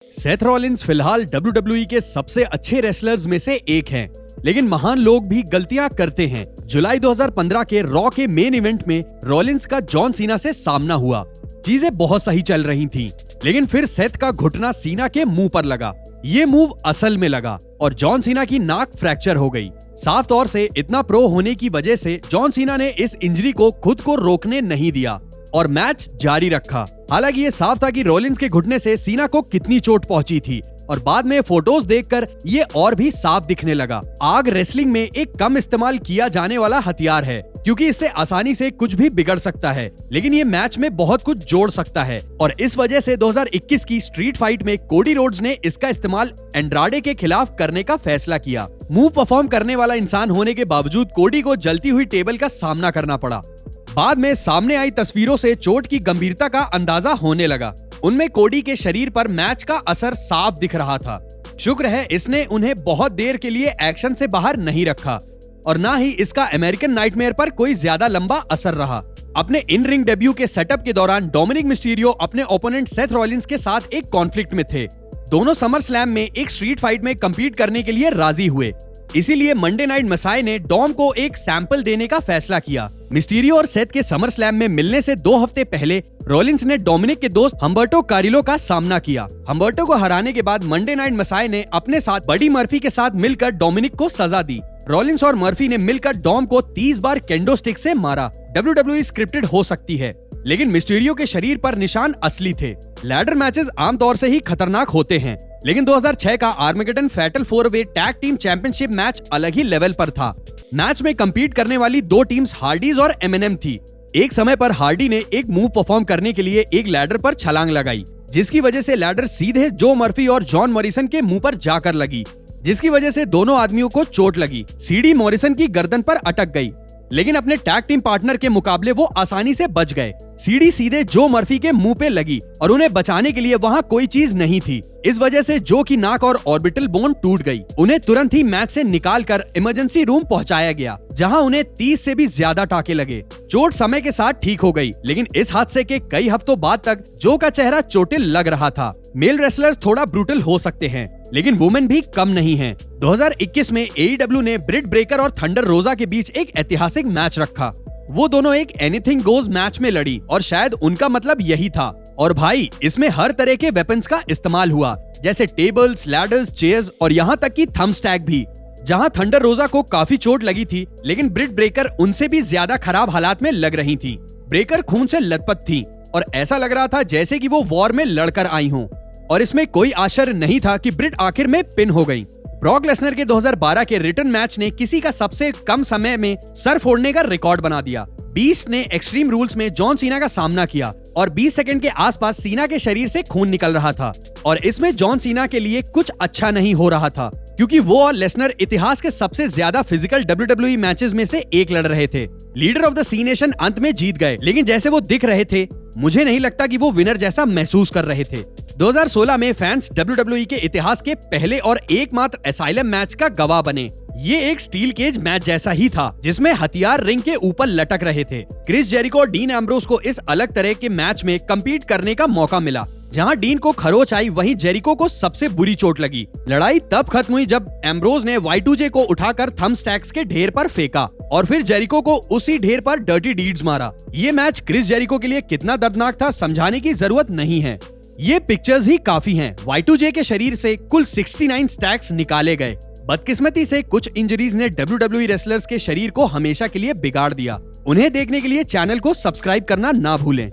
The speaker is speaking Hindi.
सेथ रॉलिंस फिलहाल WWE के सबसे अच्छे रेसलर्स में से एक हैं, लेकिन महान लोग भी गलतियां करते हैं। जुलाई 2015 के रॉ के मेन इवेंट में रॉलिंस का जॉन सीना से सामना हुआ। चीजें बहुत सही चल रही थीं, लेकिन फिर सेथ का घुटना सीना के मुंह पर लगा। ये मूव असल में लगा और जॉन सीना की नाक फ्रैक्चर हो गई। साफ तौर से इतना प्रो होने की वजह से जॉन सीना ने इस इंजरी को खुद को रोकने नहीं दिया और मैच जारी रखा। हालांकि ये साफ था कि रॉलिंस के घुटने से सीना को कितनी चोट पहुंची थी और बाद में फोटोज देखकर ये और भी साफ दिखने लगा। आग रेसलिंग में एक कम इस्तेमाल किया जाने वाला हथियार है, क्योंकि इससे आसानी से कुछ भी बिगड़ सकता है, लेकिन ये मैच में बहुत कुछ जोड़ सकता है। और इस वजह से 2021 की स्ट्रीट फाइट में कोडी रोड्स ने इसका इस्तेमाल एंड्राडे के खिलाफ करने का फैसला किया। मूव परफॉर्म करने वाला इंसान होने के बावजूद कोडी को जलती हुई टेबल का सामना करना पड़ा। बाद में सामने आई तस्वीरों से चोट की गंभीरता का अंदाजा होने लगा। उनमें कोडी के शरीर पर मैच का असर साफ दिख रहा था। शुक्र है इसने उन्हें बहुत देर के लिए एक्शन से बाहर नहीं रखा और ना ही इसका अमेरिकन नाइटमेयर पर कोई ज्यादा लंबा असर रहा। अपने इन रिंग डेब्यू के सेटअप के दौरान डोमिनिक मिस्टीरियो अपने ओपोनेंट सेथ रॉलिंस के साथ एक कॉन्फ्लिक्ट में थे। दोनों समर स्लैम में एक स्ट्रीट फाइट में कम्पीट करने के लिए राजी हुए। इसीलिए मंडे नाइट मसाई ने डॉम को एक सैंपल देने का फैसला किया। मिस्टीरियो और सेथ के समर स्लैम में मिलने से 2 हफ्ते पहले रॉलिंस ने डोमिनिक के दोस्त हम्बर्टो कारिलो का सामना किया। हम्बर्टो को हराने के बाद मंडे नाइट मसाई ने अपने साथ बडी मर्फी के साथ मिलकर डोमिनिक को सजा दी। रॉलिंस और मर्फी ने मिलकर डॉम को 30 बार केंडो स्टिक से मारा। WWE स्क्रिप्टेड हो सकती है, लेकिन मिस्टीरियो के शरीर पर निशान असली थे। लैडर मैचेस आमतौर से ही खतरनाक होते हैं, लेकिन 2006 का आर्मेगेडन फैटल 4-वे टैग टीम चैंपियनशिप मैच अलग ही लेवल पर था। मैच में कम्पीट करने वाली 2 टीम्स हार्डीज और एमएनएम थी। एक समय पर हार्डी ने एक मूव परफॉर्म करने के लिए एक लैडर पर छलांग लगाई, जिसकी वजह से लैडर सीधे जो मर्फी और जॉन मॉरिसन के मुंह पर जाकर लगी, जिसकी वजह से दोनों आदमियों को चोट लगी। सीडी मॉरिसन की गर्दन पर अटक गई, लेकिन अपने टैग टीम पार्टनर के मुकाबले वो आसानी से बच गए। सीडी सीधे जो मर्फी के मुंह पे लगी और उन्हें बचाने के लिए वहाँ कोई चीज नहीं थी। इस वजह से जो की नाक और ऑर्बिटल बोन टूट गई। उन्हें तुरंत ही मैच से निकालकर इमरजेंसी रूम पहुंचाया गया, जहां उन्हें 30 से भी ज्यादा टाके लगे। चोट समय के साथ ठीक हो गई, लेकिन इस हादसे के कई हफ्तों बाद तक जो का चेहरा चोटिल लग रहा था। मेल रेसलर्स थोड़ा ब्रूटल हो सकते हैं, लेकिन वुमेन भी कम नहीं हैं। 2021 में AEW ने ब्रिट ब्रेकर और थंडर रोजा के बीच एक ऐतिहासिक मैच रखा। वो दोनों एक एनीथिंग गोज मैच में लड़ी और शायद उनका मतलब यही था। और भाई, इसमें हर तरह के वेपन्स का इस्तेमाल हुआ, जैसे टेबल्स, लैडर्स, चेयर्स और यहाँ तक कि थंब स्टैग भी। जहाँ थंडर रोजा को काफी चोट लगी थी, लेकिन ब्रिट ब्रेकर उनसे भी ज्यादा खराब हालात में लग रही थी। ब्रेकर खून से लथपथ थी और ऐसा लग रहा था जैसे कि वो वॉर में लड़कर आई हों। और इसमें कोई आश्चर्य नहीं था कि ब्रिट आखिर में पिन हो गई। ब्रॉक लेसनर के 2012 के रिटर्न मैच ने किसी का सबसे कम समय में सर फोड़ने का रिकॉर्ड बना दिया। बीस्ट ने एक्सट्रीम रूल्स में जॉन सीना का सामना किया और 20 सेकंड के आसपास सीना के शरीर से खून निकल रहा था और इसमें जॉन सीना के लिए कुछ अच्छा नहीं हो रहा था, क्योंकि वो और लेसनर इतिहास के सबसे ज्यादा फिजिकल WWE मैचेस में से एक लड़ रहे थे। लीडर ऑफ द सी नेशन अंत में जीत गए, लेकिन जैसे वो दिख रहे थे, मुझे नहीं लगता कि वो विनर जैसा महसूस कर रहे थे। 2016 में फैंस WWE के इतिहास के पहले और एकमात्र एसाइलम मैच का गवाह बने। ये एक स्टील केज मैच जैसा ही था, जिसमें हथियार रिंग के ऊपर लटक रहे थे। क्रिस जेरिको और डीन एम्ब्रोस को इस अलग तरह के मैच में कम्पीट करने का मौका मिला। जहां डीन को खरोच आई, वहीं जेरिको को सबसे बुरी चोट लगी। लड़ाई तब खत्म हुई जब एम्ब्रोस ने Y2J को उठाकर थंब स्टैक्स के ढेर पर फेंका और फिर जेरिको को उसी ढेर पर डर्टी डीड्स मारा। ये मैच क्रिस जेरिको के लिए कितना दर्दनाक था समझाने की जरूरत नहीं है। ये पिक्चर्स ही काफी हैं। Y2J के शरीर से कुल 69 स्टैक्स निकाले गए। बदकिस्मती से कुछ इंजरीज ने WWE रेसलर्स के शरीर को हमेशा के लिए बिगाड़ दिया। उन्हें देखने के लिए चैनल को सब्सक्राइब करना ना भूलें।